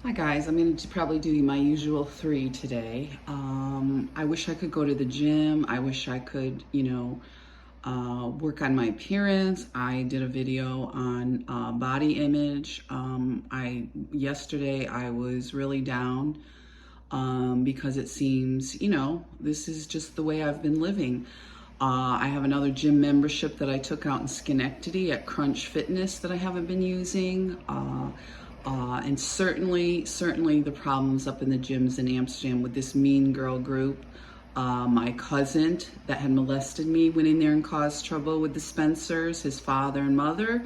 Hi guys, I'm going to probably do my usual three today. I wish I could go to the gym. I wish I could, work on my appearance. I did a video on body image. Yesterday I was really down because it seems, this is just the way I've been living. I have another gym membership that I took out in Schenectady at Crunch Fitness that I haven't been using. And certainly the problems up in the gyms in Amsterdam with this mean girl group. My cousin that had molested me went in there and caused trouble with the Spencers, his father and mother.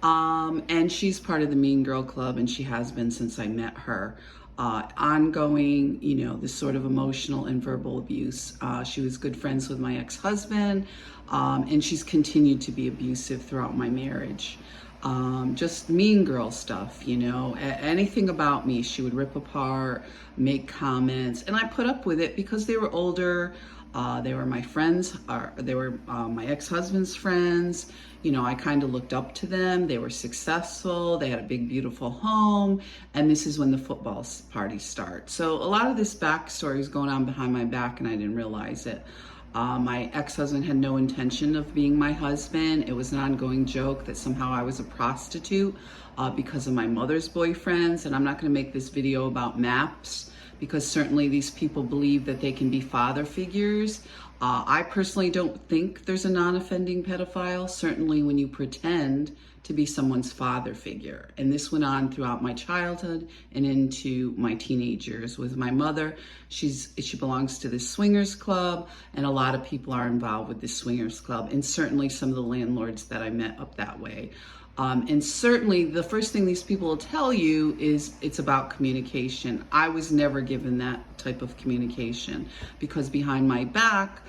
And she's part of the Mean Girl Club, and she has been since I met her. Ongoing, this sort of emotional and verbal abuse. She was good friends with my ex-husband, and she's continued to be abusive throughout my marriage. Just mean girl stuff, anything about me, she would rip apart, make comments, and I put up with it because they were older. They were my friends, they were my ex-husband's friends. I kind of looked up to them. They were successful. They had a big, beautiful home. And this is when the football parties start. So a lot of this backstory is going on behind my back, and I didn't realize it. My ex-husband had no intention of being my husband. It was an ongoing joke that somehow I was a prostitute because of my mother's boyfriends. And I'm not going to make this video about maps, because certainly these people believe that they can be father figures. I personally don't think there's a non-offending pedophile, certainly when you pretend to be someone's father figure. And this went on throughout my childhood and into my teenage years with my mother. She belongs to the swingers club, and a lot of people are involved with the swingers club, and certainly some of the landlords that I met up that way. And certainly the first thing these people will tell you is it's about communication. I was never given that type of communication because behind my back,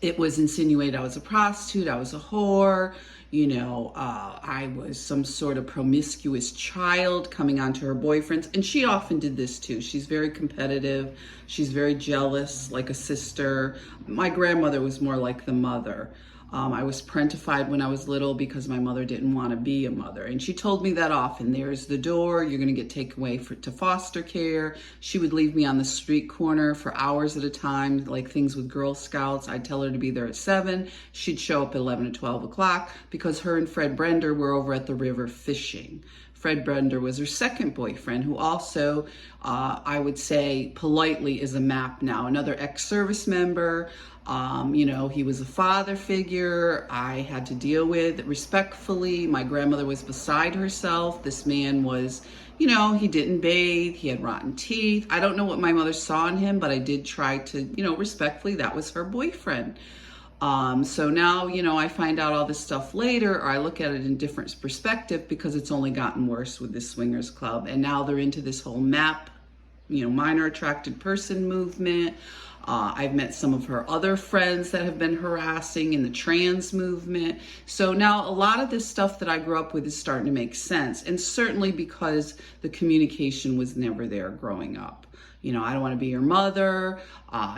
it was insinuated I was a prostitute, I was a whore, I was some sort of promiscuous child coming onto her boyfriends. And she often did this too. She's very competitive. She's very jealous, like a sister. My grandmother was more like the mother. I was parentified when I was little because my mother didn't want to be a mother. And she told me that often. There's the door, you're going to get taken away to foster care. She would leave me on the street corner for hours at a time, like things with Girl Scouts. I'd tell her to be there at 7. She'd show up at 11 or 12 o'clock because her and Fred Brender were over at the river fishing. Fred Brender was her second boyfriend, who also, I would say politely, is a MAP now, another ex-service member. He was a father figure I had to deal with respectfully. My grandmother was beside herself. This man was, he didn't bathe. He had rotten teeth. I don't know what my mother saw in him, but I did try to, respectfully, that was her boyfriend. So now, I find out all this stuff later, or I look at it in different perspective because it's only gotten worse with this swingers club. And now they're into this whole MAP, minor attracted person movement. I've met some of her other friends that have been harassing in the trans movement. So now a lot of this stuff that I grew up with is starting to make sense. And certainly because the communication was never there growing up. I don't want to be your mother.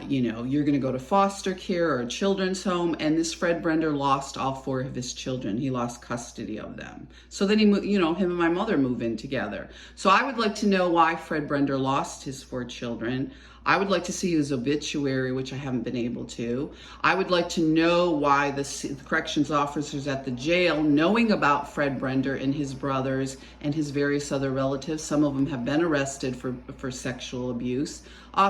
You're going to go to foster care or a children's home. And this Fred Brender lost all 4 of his children. He lost custody of them. So then him and my mother move in together. So I would like to know why Fred Brender lost his 4 children. I would like to see his obituary, which I haven't been able to. I would like to know why the corrections officers at the jail, knowing about Fred Brender and his brothers and his various other relatives, some of them have been arrested for sexual abuse,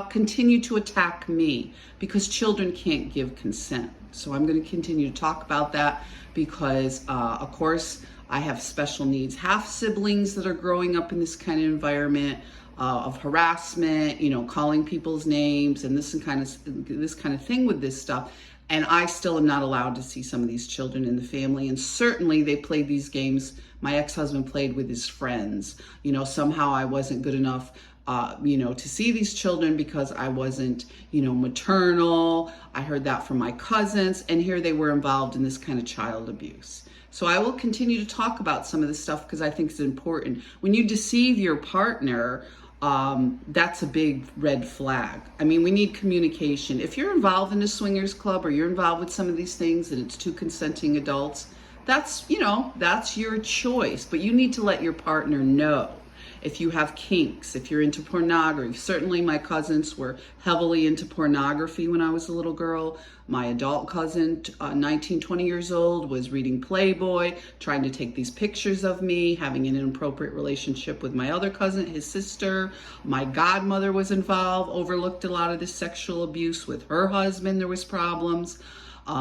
continue to attack me because children can't give consent. So I'm going to continue to talk about that because, of course, I have special needs half siblings that are growing up in this kind of environment. Of harassment, calling people's names and this kind of thing with this stuff. And I still am not allowed to see some of these children in the family. And certainly they played these games. My ex-husband played with his friends. Somehow I wasn't good enough, to see these children because I wasn't, maternal. I heard that from my cousins, and here they were involved in this kind of child abuse. So I will continue to talk about some of this stuff because I think it's important. When you deceive your partner, that's a big red flag. I mean, we need communication. If you're involved in a swingers club or you're involved with some of these things and it's 2 consenting adults, that's your choice, but you need to let your partner know. If you have kinks, if you're into pornography, certainly my cousins were heavily into pornography when I was a little girl. My adult cousin, 19, 20 years old, was reading Playboy, trying to take these pictures of me, having an inappropriate relationship with my other cousin, his sister. My godmother was involved, overlooked a lot of this sexual abuse with her husband. There was problems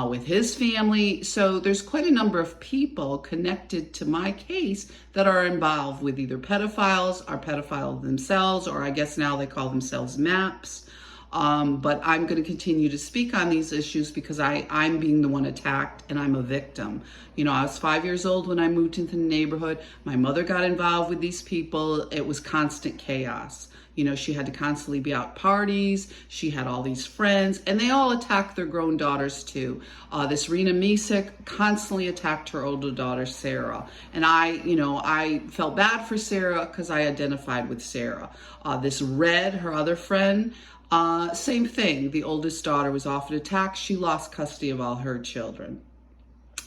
with his family. So there's quite a number of people connected to my case that are involved with either pedophiles, are pedophiles themselves, or I guess now they call themselves MAPs. But I'm going to continue to speak on these issues because I'm being the one attacked and I'm a victim. You know, I was 5 years old when I moved into the neighborhood. My mother got involved with these people. It was constant chaos. You know, she had to constantly be out parties. She had all these friends, and they all attacked their grown daughters too. This Rena Misek constantly attacked her older daughter, Sarah. And I felt bad for Sarah because I identified with Sarah. This Red, her other friend, same thing. The oldest daughter was often attacked. She lost custody of all her children.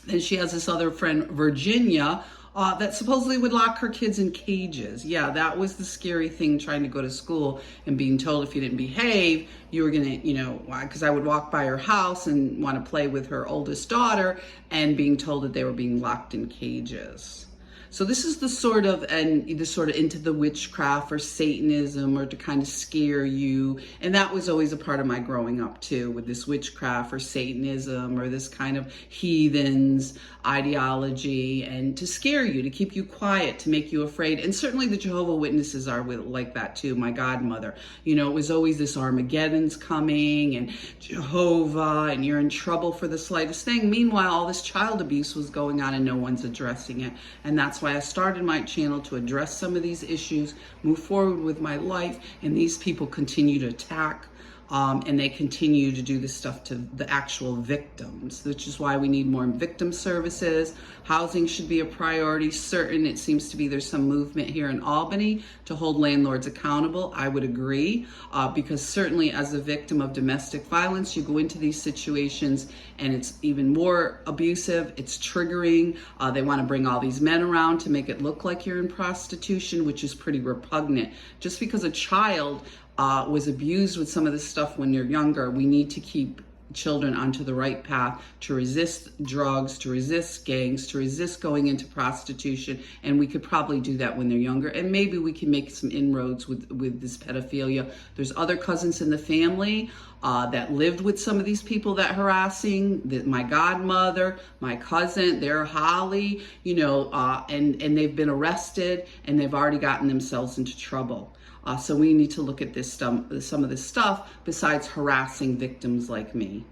Then she has this other friend, Virginia, that supposedly would lock her kids in cages. Yeah, that was the scary thing, trying to go to school and being told if you didn't behave, you were going to, because I would walk by her house and want to play with her oldest daughter and being told that they were being locked in cages. So this is the sort of into the witchcraft or Satanism, or to kind of scare you. And that was always a part of my growing up too, with this witchcraft or Satanism or this kind of heathens ideology, and to scare you, to keep you quiet, to make you afraid. And certainly the Jehovah's Witnesses are like that too. My godmother, it was always this Armageddon's coming and Jehovah, and you're in trouble for the slightest thing. Meanwhile, all this child abuse was going on and no one's addressing it. And that's why I started my channel, to address some of these issues, move forward with my life, and these people continue to attack, and they continue to do this stuff to the actual victims, which is why we need more victim services. Housing should be a priority. It seems to be there's some movement here in Albany to hold landlords accountable. I would agree, because certainly as a victim of domestic violence, you go into these situations and it's even more abusive. It's triggering. They want to bring all these men around to make it look like you're in prostitution, which is pretty repugnant. Just because a child was abused with some of this stuff when you're younger, we need to keep children onto the right path, to resist drugs, to resist gangs, to resist going into prostitution. And we could probably do that when they're younger. And maybe we can make some inroads with this pedophilia. There's other cousins in the family that lived with some of these people that harassing. My godmother, my cousin, they're Holly, and they've been arrested and they've already gotten themselves into trouble. So we need to look at some of this stuff besides harassing victims like me.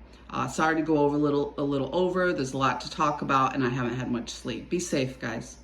Sorry to go over a little over. There's a lot to talk about, and I haven't had much sleep. Be safe, guys.